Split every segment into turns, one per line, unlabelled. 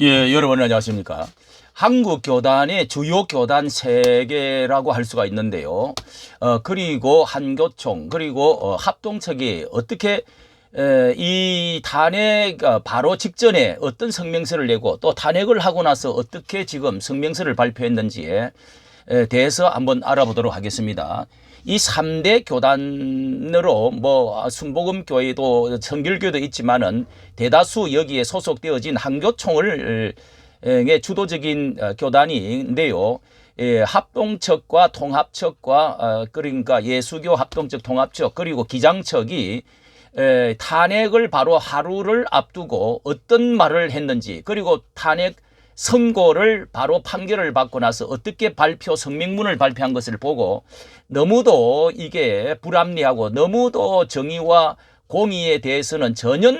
예, 여러분 안녕하십니까. 한국 교단의 주요 교단 세 개라고 할 수가 있는데요. 그리고 한교총 그리고 합동측이 어떻게 이 탄핵 바로 직전에 어떤 성명서를 내고 또 탄핵을 하고 나서 어떻게 지금 성명서를 발표했는지에 대해서 한번 알아보도록 하겠습니다. 이 3대 교단으로 뭐 순복음교회도 성결교도 있지만은 대다수 여기에 소속되어진 한교총을 의 주도적인 교단인데요. 합동측과 통합측과 그러니까 예수교 합동측 통합측 그리고 기장측이 탄핵을 바로 하루를 앞두고 어떤 말을 했는지 그리고 탄핵 선고를 바로 판결을 받고 나서 어떻게 성명문을 발표한 것을 보고 너무도 이게 불합리하고 너무도 정의와 공의에 대해서는 전혀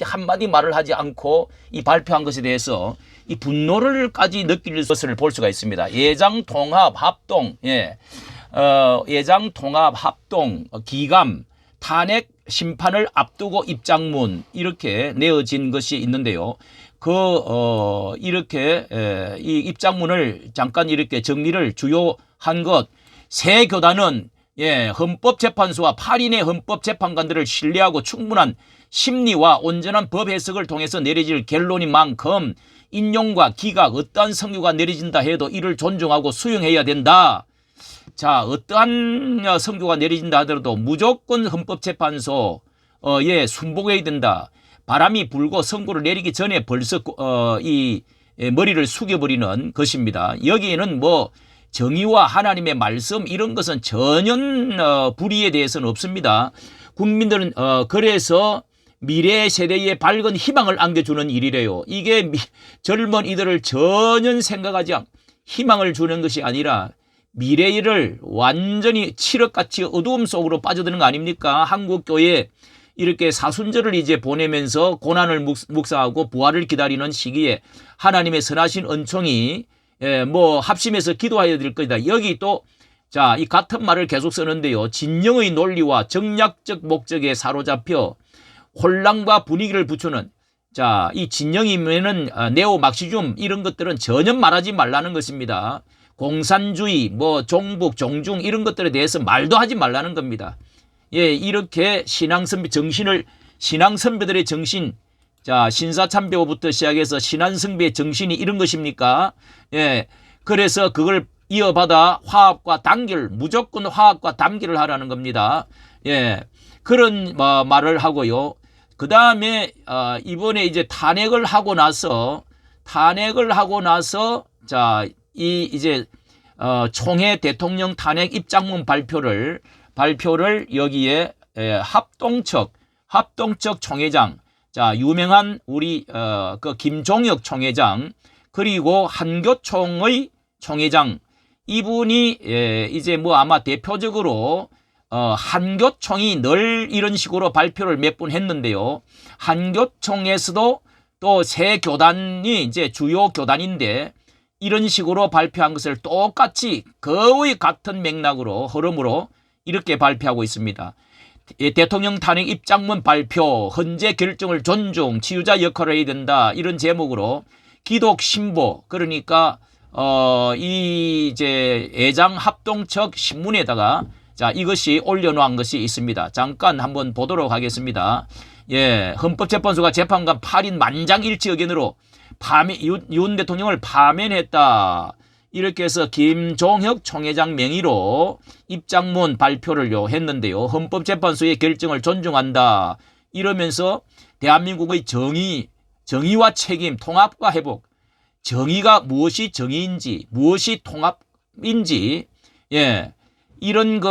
한마디 말을 하지 않고 이 발표한 것에 대해서 이 분노를까지 느낄 것을 볼 수가 있습니다. 예장 통합 합동, 예장 통합 합동 기감 탄핵 심판을 앞두고 입장문 이렇게 내어진 것이 있는데요. 이렇게 이 입장문을 잠깐 이렇게 정리를 주요한 것, 새 교단은 헌법재판소와 8인의 헌법재판관들을 신뢰하고 충분한 심리와 온전한 법 해석을 통해서 내려질 결론인 만큼 인용과 기각, 어떠한 성유가 내려진다 해도 이를 존중하고 수용해야 된다. 자, 어떠한 성교가 내려진다 하더라도 무조건 헌법재판소에 순복해야 된다. 바람이 불고 선고를 내리기 전에 벌써 이 머리를 숙여버리는 것입니다. 여기에는 뭐 정의와 하나님의 말씀 이런 것은 전혀 불의에 대해서는 없습니다. 국민들은 그래서 미래 세대에 밝은 희망을 안겨주는 일이래요. 이게 젊은 이들을 전혀 생각하지 않고 희망을 주는 것이 아니라 미래를 완전히 칠흑같이 어두움 속으로 빠져드는 거 아닙니까? 한국교회 이렇게 사순절을 이제 보내면서 고난을 묵상하고 부활을 기다리는 시기에 하나님의 선하신 은총이 뭐 합심해서 기도해야 될 것이다. 여기 또 자, 이 같은 말을 계속 쓰는데요. 진영의 논리와 정략적 목적에 사로잡혀 혼란과 분위기를 붙이는 자, 이 진영이면은 네오 막시즘 이런 것들은 전혀 말하지 말라는 것입니다. 공산주의, 뭐 종북, 종중 이런 것들에 대해서 말도 하지 말라는 겁니다. 예, 이렇게 신앙선배들의 정신, 자, 신사참배부터 시작해서 신앙선배의 정신이 이런 것입니까? 예, 그래서 그걸 이어받아 화합과 단결, 무조건 화합과 단결을 하라는 겁니다. 예, 그런 말을 하고요. 그 다음에 이번에 이제 탄핵을 하고 나서 자, 이제 총회 대통령 탄핵 입장문 발표를 여기에 합동측 총회장, 자, 유명한 우리 그 김종혁 총회장 그리고 한교총의 총회장 이분이 이제 뭐 아마 대표적으로 한교총이 늘 이런 식으로 발표를 몇 번 했는데요. 한교총에서도 또 새 교단이 이제 주요 교단인데 이런 식으로 발표한 것을 똑같이 거의 같은 맥락으로 흐름으로 이렇게 발표하고 있습니다. 대통령 탄핵 입장문 발표, 헌재 결정을 존중, 치유자 역할을 해야 된다. 이런 제목으로 기독 신보 그러니까 이 이제 애장 합동측 신문에다가 자, 이것이 올려놓은 것이 있습니다. 잠깐 한번 보도록 하겠습니다. 예, 헌법재판소가 재판관 8인 만장일치 의견으로 윤 대통령을 파면했다. 이렇게 해서 김종혁 총회장 명의로 입장문 발표를 했는데요. 헌법재판소의 결정을 존중한다. 이러면서 대한민국의 정의와 책임, 통합과 회복, 정의가 무엇이 정의인지, 무엇이 통합인지, 예, 이런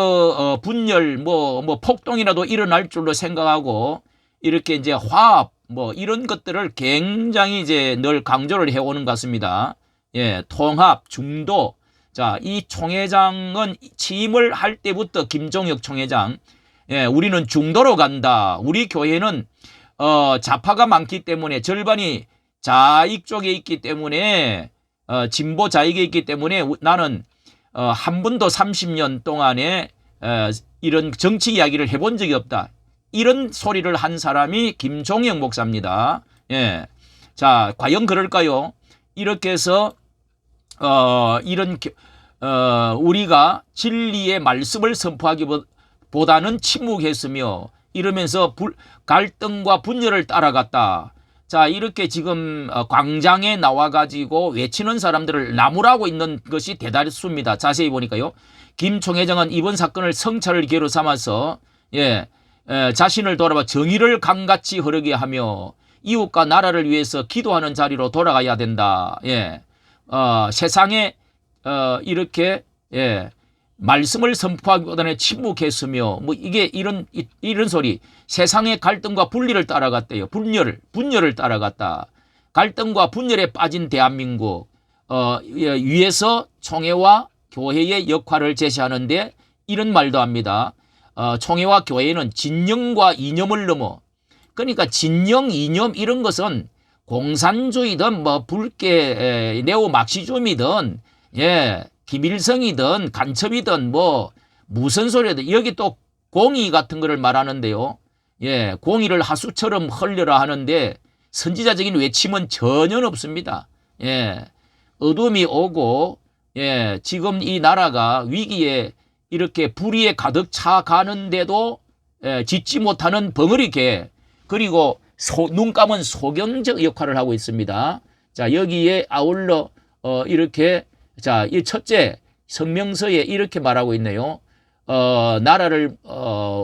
분열, 폭동이라도 일어날 줄로 생각하고 이렇게 이제 화합, 이런 것들을 굉장히 이제 늘 강조를 해오는 것 같습니다. 예, 통합, 중도. 자, 이 총회장은 취임을 할 때부터 김종혁 총회장, 예, 우리는 중도로 간다. 우리 교회는, 좌파가 많기 때문에 절반이 좌익 쪽에 있기 때문에, 진보 좌익에 있기 때문에 나는, 한 번도 30년 동안에, 이런 정치 이야기를 해본 적이 없다. 이런 소리를 한 사람이 김종혁 목사입니다. 예. 자, 과연 그럴까요? 이렇게 해서 우리가 진리의 말씀을 선포하기보다는 침묵했으며 이러면서 갈등과 분열을 따라갔다. 자, 이렇게 지금 광장에 나와가지고 외치는 사람들을 나무라고 있는 것이 대다수입니다. 자세히 보니까요. 김 총회장은 이번 사건을 성찰을 기회로 삼아서 자신을 돌아봐 정의를 강같이 흐르게 하며 이웃과 나라를 위해서 기도하는 자리로 돌아가야 된다. 세상에 이렇게 말씀을 선포하기보다는 침묵했으며 뭐 이게 이런 소리. 세상의 갈등과 분리를 따라갔대요. 분열을 따라갔다. 갈등과 분열에 빠진 대한민국 위에서 총회와 교회의 역할을 제시하는데 이런 말도 합니다. 총회와 교회는 진영과 이념을 넘어, 그러니까 진영, 이념 이런 것은 공산주의든 뭐 불교 네오 막시즘이든 김일성이든 간첩이든 뭐 무슨 소리든 여기 또 공의 같은 거를 말하는데요. 공의를 하수처럼 흘려라 하는데 선지자적인 외침은 전혀 없습니다. 어둠이 오고 지금 이 나라가 위기에 이렇게 불의에 가득 차 가는데도 짓지 못하는 벙어리개, 그리고 눈 감은 소경적 역할을 하고 있습니다. 자, 여기에 아울러 이렇게 자, 이 첫째 성명서에 이렇게 말하고 있네요. 나라를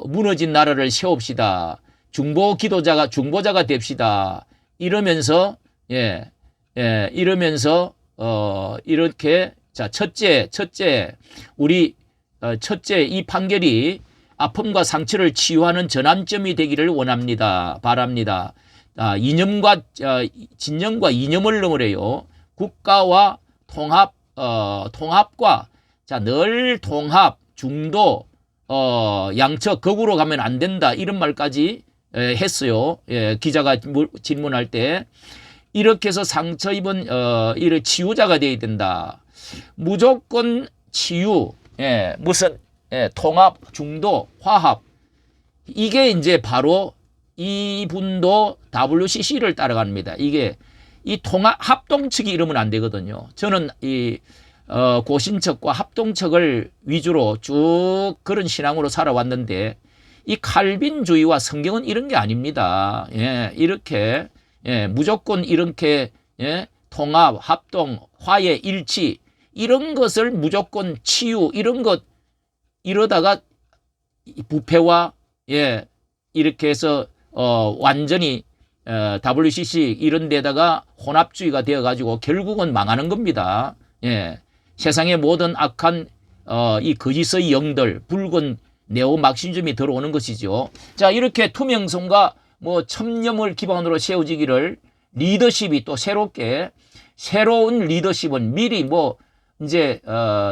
무너진 나라를 세웁시다. 중보자가 됩시다. 이러면서 이러면서 이렇게 자, 첫째 우리 첫째 이 판결이 아픔과 상처를 치유하는 전환점이 되기를 원합니다. 바랍니다. 진영과 이념을 넘으래요. 국가와 통합과 늘 통합, 중도, 양측 극으로 가면 안 된다. 이런 말까지 했어요. 기자가 질문할 때. 이렇게 해서 상처 입은 이런 치유자가 되어야 된다. 무조건 치유, 무슨 통합, 중도, 화합. 이게 이제 바로 이분도 WCC를 따라갑니다. 이게 이 통합 합동측이 이러면 안 되거든요. 저는 이 고신척과 합동척을 위주로 쭉 그런 신앙으로 살아왔는데 이 칼빈주의와 성경은 이런 게 아닙니다. 이렇게 무조건 이렇게 통합, 합동, 화해, 일치 이런 것을 무조건 치유 이런 것 이러다가 부패와 이렇게 해서 완전히 WCC 이런 데다가 혼합주의가 되어가지고 결국은 망하는 겁니다. 세상의 모든 악한 이 거짓의 영들, 붉은 네오 막신즘이 들어오는 것이죠. 자, 이렇게 투명성과 뭐 첨념을 기반으로 세워지기를 리더십이 또 새로운 리더십은 미리 뭐 이제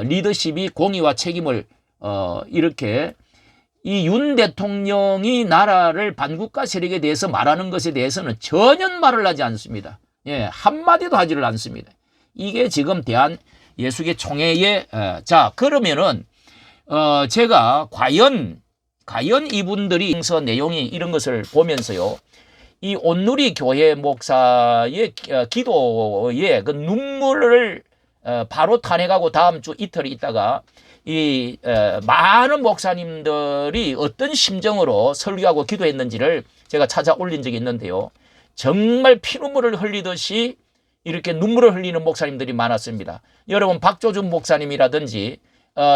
리더십이 공의와 책임을 이렇게 이 윤 대통령이 나라를 반국가 세력에 대해서 말하는 것에 대해서는 전혀 말을 하지 않습니다. 한마디도 하지를 않습니다. 이게 지금 대한예수계 총회의 자, 그러면은 제가 과연 이분들이 서 내용이 이런 것을 보면서요. 이 온누리 교회 목사의 기도에 그 눈물을 바로 탄핵하고 다음 주 이틀이 있다가 이 많은 목사님들이 어떤 심정으로 설교하고 기도했는지를 제가 찾아 올린 적이 있는데요. 정말 피눈물을 흘리듯이 이렇게 눈물을 흘리는 목사님들이 많았습니다. 여러분 박조준 목사님이라든지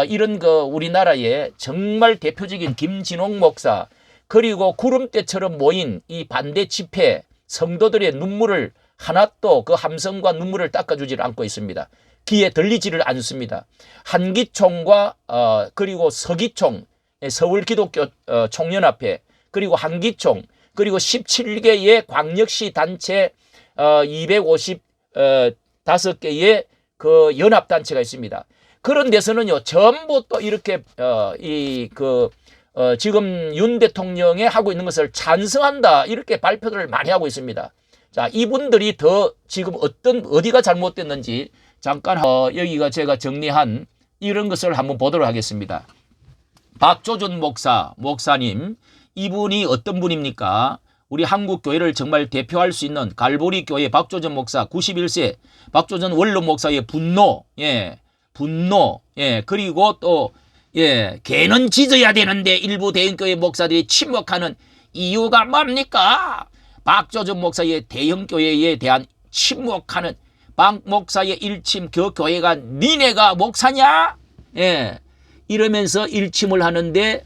이런 우리나라의 정말 대표적인 김진홍 목사, 그리고 구름대처럼 모인 이 반대 집회 성도들의 눈물을 하나도 그 함성과 눈물을 닦아주질 않고 있습니다. 귀에 들리지를 않습니다. 한기총과 그리고 서기총, 서울기독교 총연합회, 그리고 한기총, 그리고 17개의 광역시 단체 255개의 그 연합단체가 있습니다. 그런 데서는요, 전부 또 이렇게 지금 윤 대통령이 하고 있는 것을 찬성한다 이렇게 발표를 많이 하고 있습니다. 자, 이분들이 더 지금 어디가 잘못됐는지 잠깐 여기가 제가 정리한 이런 것을 한번 보도록 하겠습니다. 박조준 목사님, 이분이 어떤 분입니까? 우리 한국 교회를 정말 대표할 수 있는 갈보리 교회 박조전 목사 91세 박조전 원로 목사의 분노, 분노, 그리고 또 개는 짖어야 되는데 일부 대형교회 목사들이 침묵하는 이유가 뭡니까? 박조전 목사의 대형교회에 대한 침묵하는 박 목사의 일침, 그 교회가 니네가 목사냐? 이러면서 일침을 하는데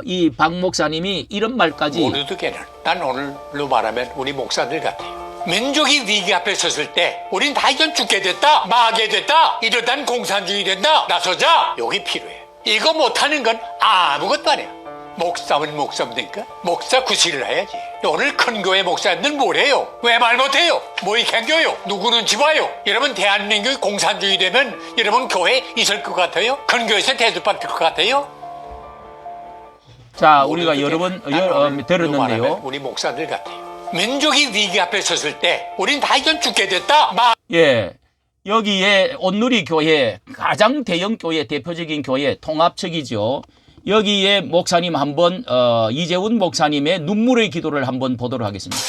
이 박 목사님이 이런 말까지,
모두도 걔는 난 오늘로 말하면 우리 목사들 같아요. 민족이 위기 앞에 섰을 때 우린 다 이건 죽게 됐다, 망하게 됐다, 이러단 공산주의 된다, 나서자. 여기 필요해. 이거 못하는 건 아무것도 아니야. 목사면 목사입니까? 목사 구실을 해야지. 오늘 큰 교회 목사님들 뭐래요? 왜 말 못해요? 뭐 이캔겨요? 누구 눈치 봐요? 여러분 대한민국이 공산주의 되면 여러분 교회 있을 것 같아요? 큰 교회에서 대접받을 것 같아요?
자, 우리가 여러 번 들었는데요.
우리 목사들 같아요. 민족이 위기 앞에 섰을 때 우린 다 이건 죽게 됐다.
여기에 온누리 교회, 가장 대형 교회, 대표적인 교회 통합측이죠. 여기에 목사님 한번 이재훈 목사님의 눈물의 기도를 한번 보도록 하겠습니다.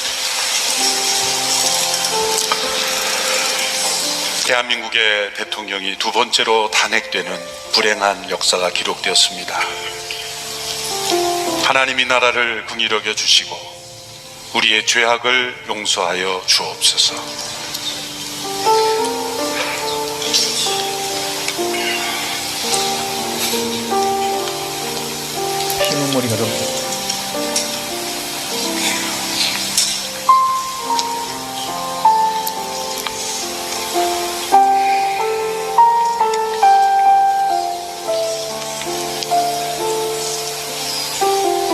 대한민국의 대통령이 두 번째로 탄핵되는 불행한 역사가 기록되었습니다. 하나님이 나라를 긍휼히 여겨 주시고 우리의 죄악을 용서하여 주옵소서.
피눈물이 흐릅니다.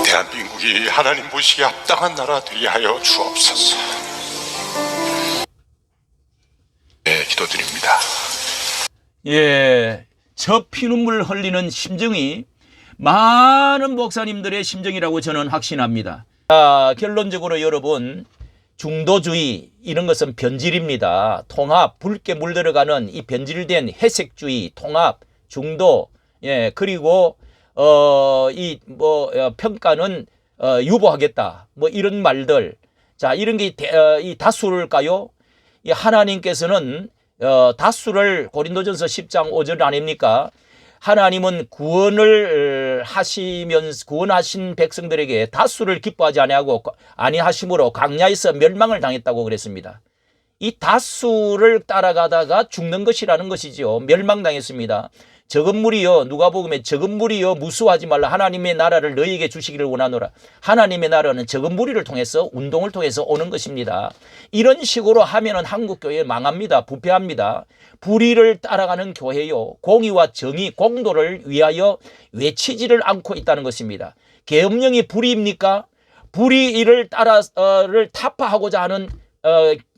대한민국이 하나님 보시기에 합당한 나라 되게 하여 주옵소서. 기도드립니다.
저 피눈물 흘리는 심정이 많은 목사님들의 심정이라고 저는 확신합니다. 결론적으로 여러분, 중도주의 이런 것은 변질입니다. 통합, 붉게 물들어가는 이 변질된 해색주의, 통합, 중도, 그리고 평가는 유보하겠다, 뭐 이런 말들. 자, 이런 게 이 다수일까요? 이 하나님께서는 다수를 고린도전서 10장 5절 아닙니까? 하나님은 구원을 하시면서 구원하신 백성들에게 다수를 기뻐하지 아니하심으로 광야에서 멸망을 당했다고 그랬습니다. 이 다수를 따라가다가 죽는 것이라는 것이죠. 멸망당했습니다. 적은 무리여, 누가복음에 적은 무리여 무수하지 말라, 하나님의 나라를 너희에게 주시기를 원하노라. 하나님의 나라는 적은 무리를 통해서, 운동을 통해서 오는 것입니다. 이런 식으로 하면은 한국 교회 망합니다. 부패합니다. 불의를 따라가는 교회요, 공의와 정의, 공도를 위하여 외치지를 않고 있다는 것입니다. 계엄령이 불의입니까? 불의를 따라를 타파하고자 하는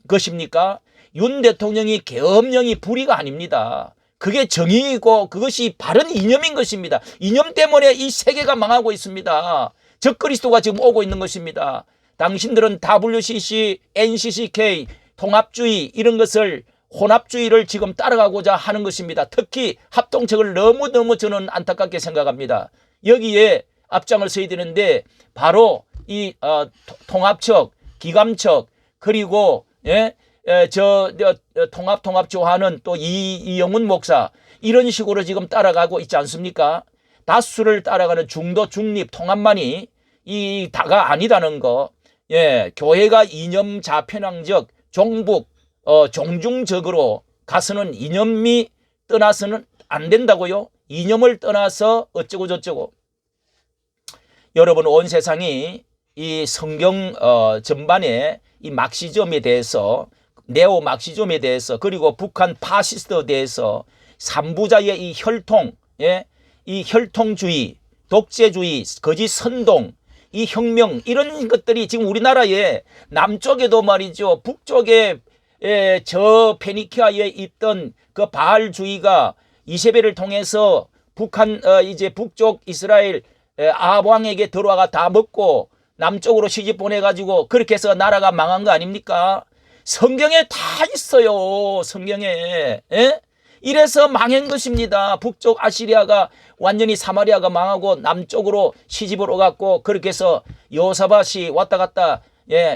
것입니까? 윤 대통령이 계엄령이 불의가 아닙니다. 그게 정의이고 그것이 바른 이념인 것입니다. 이념 때문에 이 세계가 망하고 있습니다. 적그리스도가 지금 오고 있는 것입니다. 당신들은 WCC, NCCK, 통합주의 이런 것을, 혼합주의를 지금 따라가고자 하는 것입니다. 특히 합동측을 너무너무 저는 안타깝게 생각합니다. 여기에 앞장을 서야 되는데 바로 이 통합측, 기감측, 그리고 통합 좋아하는 또 이영훈 목사, 이런 식으로 지금 따라가고 있지 않습니까? 다수를 따라가는 중도, 중립, 통합만이 이 다가 아니다는 거. 교회가 이념 자편향적, 종북, 종중적으로 가서는 이념이 떠나서는 안 된다고요. 이념을 떠나서 어쩌고 저쩌고. 여러분, 온 세상이 이 성경 전반에 이 막시즘에 대해서, 네오 막시즘에 대해서, 그리고 북한 파시스트에 대해서 삼부자의 이 혈통, 이 혈통주의, 독재주의, 거짓 선동, 이 혁명, 이런 것들이 지금 우리나라에 남쪽에도 말이죠, 북쪽에 저 페니키아에 있던 그 바알주의가 이세벨을 통해서 북한 이제 북쪽 이스라엘 아합 왕에게 들어와가 다 먹고 남쪽으로 시집 보내가지고 그렇게 해서 나라가 망한 거 아닙니까? 성경에 다 있어요. 성경에. 이래서 망한 것입니다. 북쪽 아시리아가 완전히 사마리아가 망하고 남쪽으로 시집을 오갔고, 그렇게 해서 여호사밧이 왔다 갔다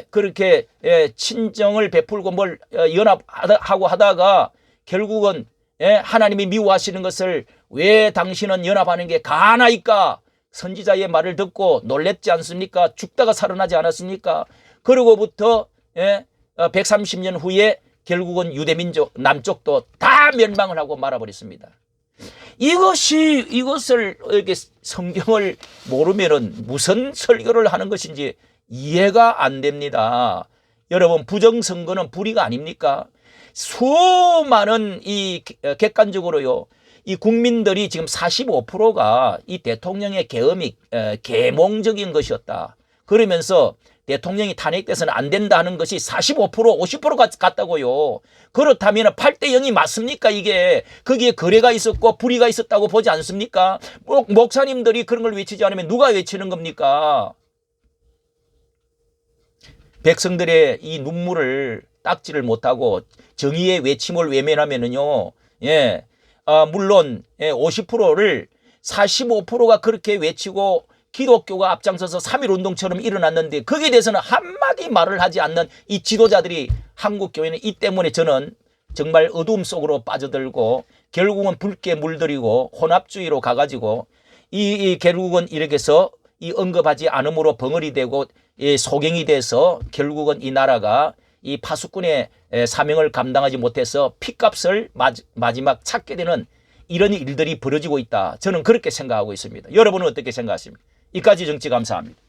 그렇게 친정을 베풀고 뭘 연합하고 하다가 결국은 하나님이 미워하시는 것을 왜 당신은 연합하는 게 가하나이까? 선지자의 말을 듣고 놀랬지 않습니까? 죽다가 살아나지 않았습니까? 그러고부터 130년 후에 결국은 유대민족 남쪽도 다 멸망을 하고 말아버렸습니다. 이것을 이렇게 성경을 모르면은 무슨 설교를 하는 것인지 이해가 안 됩니다. 여러분, 부정선거는 불의가 아닙니까? 수많은 이 객관적으로요, 이 국민들이 지금 45%가 이 대통령의 계엄이 계몽적인 것이었다. 그러면서 대통령이 탄핵돼서는 안 된다 하는 것이 45%, 50%가 같다고요. 그렇다면 8대 0이 맞습니까? 이게 거기에 거래가 있었고 불의가 있었다고 보지 않습니까? 목사님들이 그런 걸 외치지 않으면 누가 외치는 겁니까? 백성들의 이 눈물을 닦지를 못하고 정의의 외침을 외면하면은요, 물론 50%를 45%가 그렇게 외치고 기독교가 앞장서서 3.1운동처럼 일어났는데 거기에 대해서는 한마디 말을 하지 않는 이 지도자들이 한국교회는 이 때문에 저는 정말 어두움 속으로 빠져들고 결국은 붉게 물들이고 혼합주의로 가가지고 이 결국은 이렇게 해서 이 언급하지 않음으로 벙어리 되고 소경이 돼서 결국은 이 나라가 이 파수꾼의 사명을 감당하지 못해서 핏값을 마지막 찾게 되는 이런 일들이 벌어지고 있다. 저는 그렇게 생각하고 있습니다. 여러분은 어떻게 생각하십니까? 이까지 정치 감사합니다.